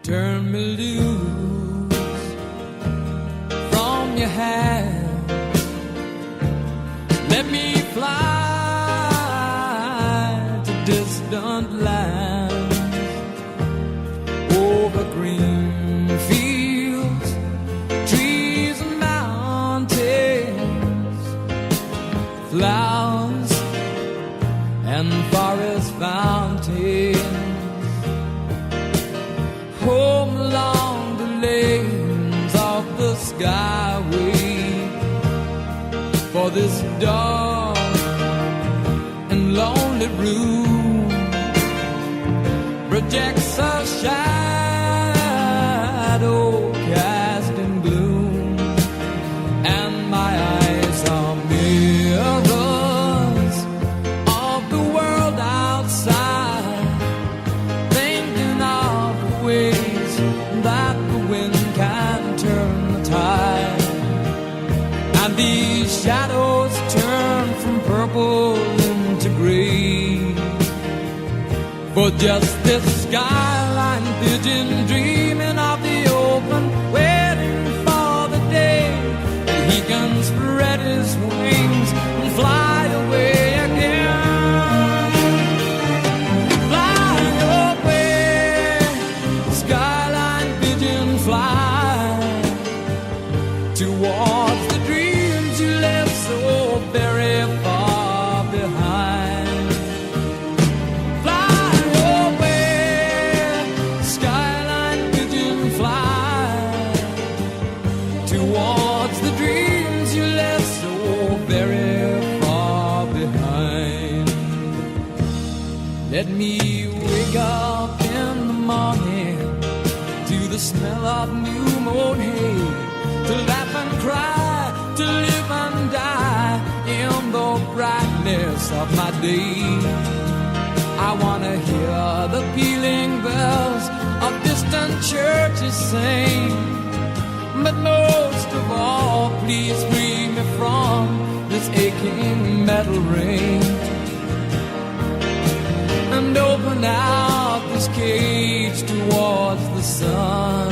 turn me loose from your hand. Let me fly to distant lands, over green fields, trees and mountains, flowers and forest fountains, home along the lanes of the skyway. For this dark and lonely room projects a shadow cast in gloom, and my eyes are mirrors of the world outside, thinking of the ways that the wind can turn the tide. And these shadows turn from purple into gray, for just this skyline pigeon dreaming of the open, waiting for the day that he can spread his wings and fly away again. Fly away, skyline pigeon, fly towards the dreams you left so very far behind. Fly away, skyline pigeon, fly towards the dreams you left so very far behind. Let me wake up in the morning to the smell of new mown hay, to laugh and cry, to live and die in the brightness of my day. I wanna hear the pealing bells of distant churches sing, but most of all, please free me from this aching metal ring, and open out this cage towards the sun.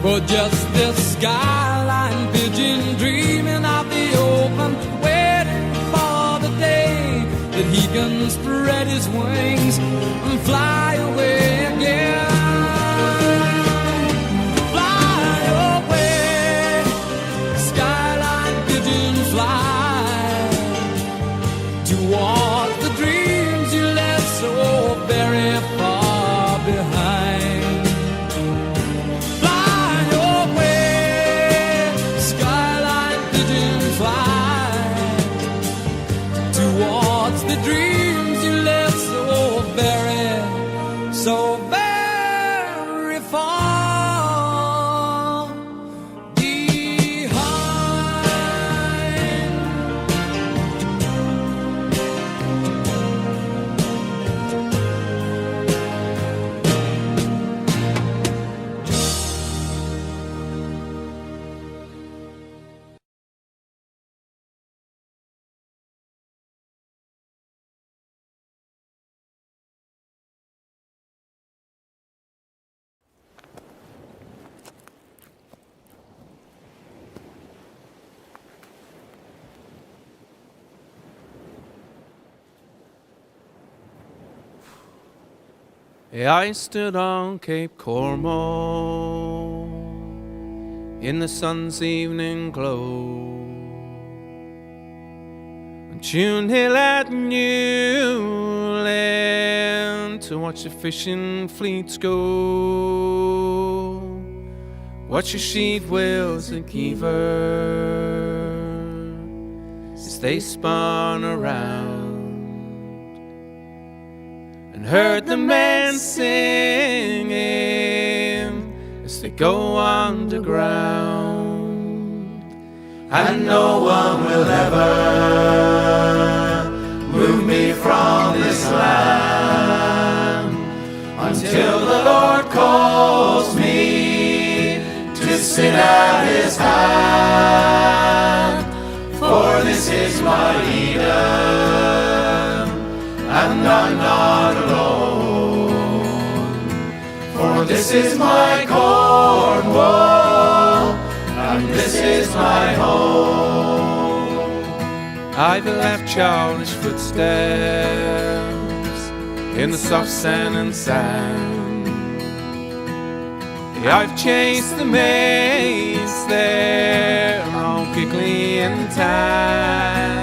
For just this skyline pigeon dreaming of the open, waiting for the day that he can spread his wings and fly away again. Fly away, skyline pigeon, fly towards the dreams you left so very far behind. Towards the dreams you left so very far behind. I stood on Cape Cornwall in the sun's evening glow, on Tune Hill at Newland to watch the fishing fleets go, watch the sheet whales and Kiever as they spun around, and heard the men singing as they go underground. And no one will ever move me from this land until the Lord calls me to sit at his hand. For this is my Eden, and I'm not alone, for For this is my Cornwall, and this is my home. I've left childish footsteps in the soft sand and sand. I've chased the maids there all quickly and tan.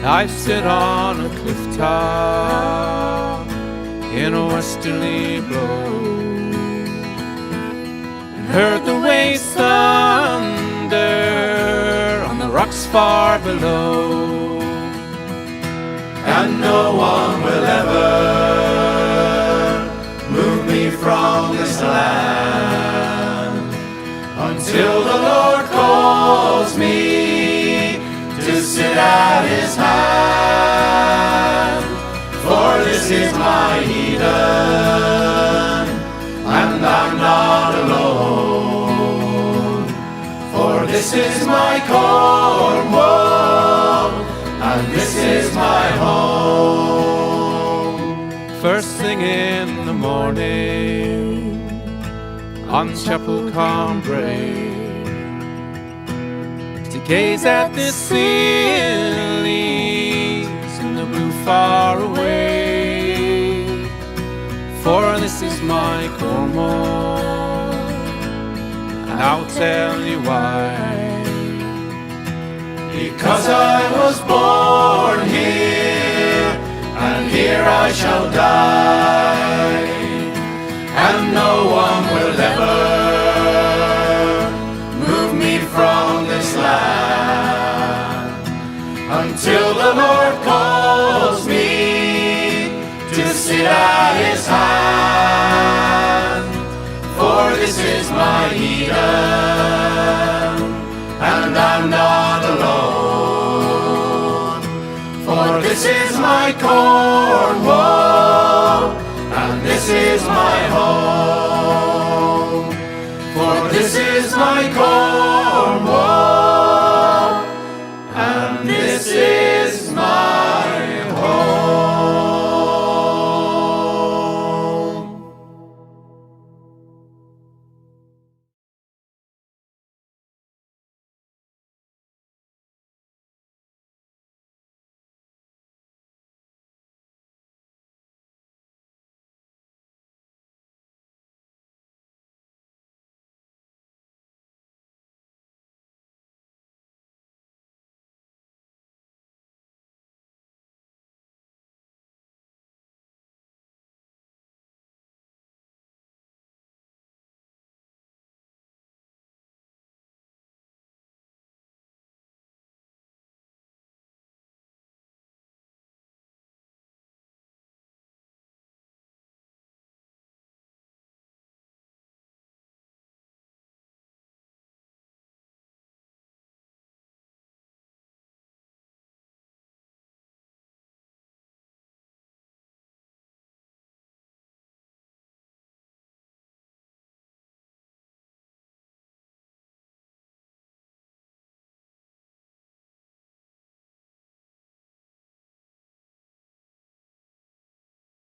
I've stood on a cliff top in a westerly blow and heard the waves thunder on the rocks far below. And no one will ever move me from this land until the Lord calls me to sit at his hand. For this is my Eden, and I'm not alone. For this is my Cornwall, and this is my home. First thing in the morning on Chapel Cambrai, to gaze at the lilies in the blue far away. For this is my Cornwall, and I'll tell you why. Because I was born here, and here I shall die, and no one will ever move me from this land until the Lord calls me to sit at his hand. For this is my Eden, and I'm not alone. For this is my Cornwall, and this is my home. For this is my Cornwall,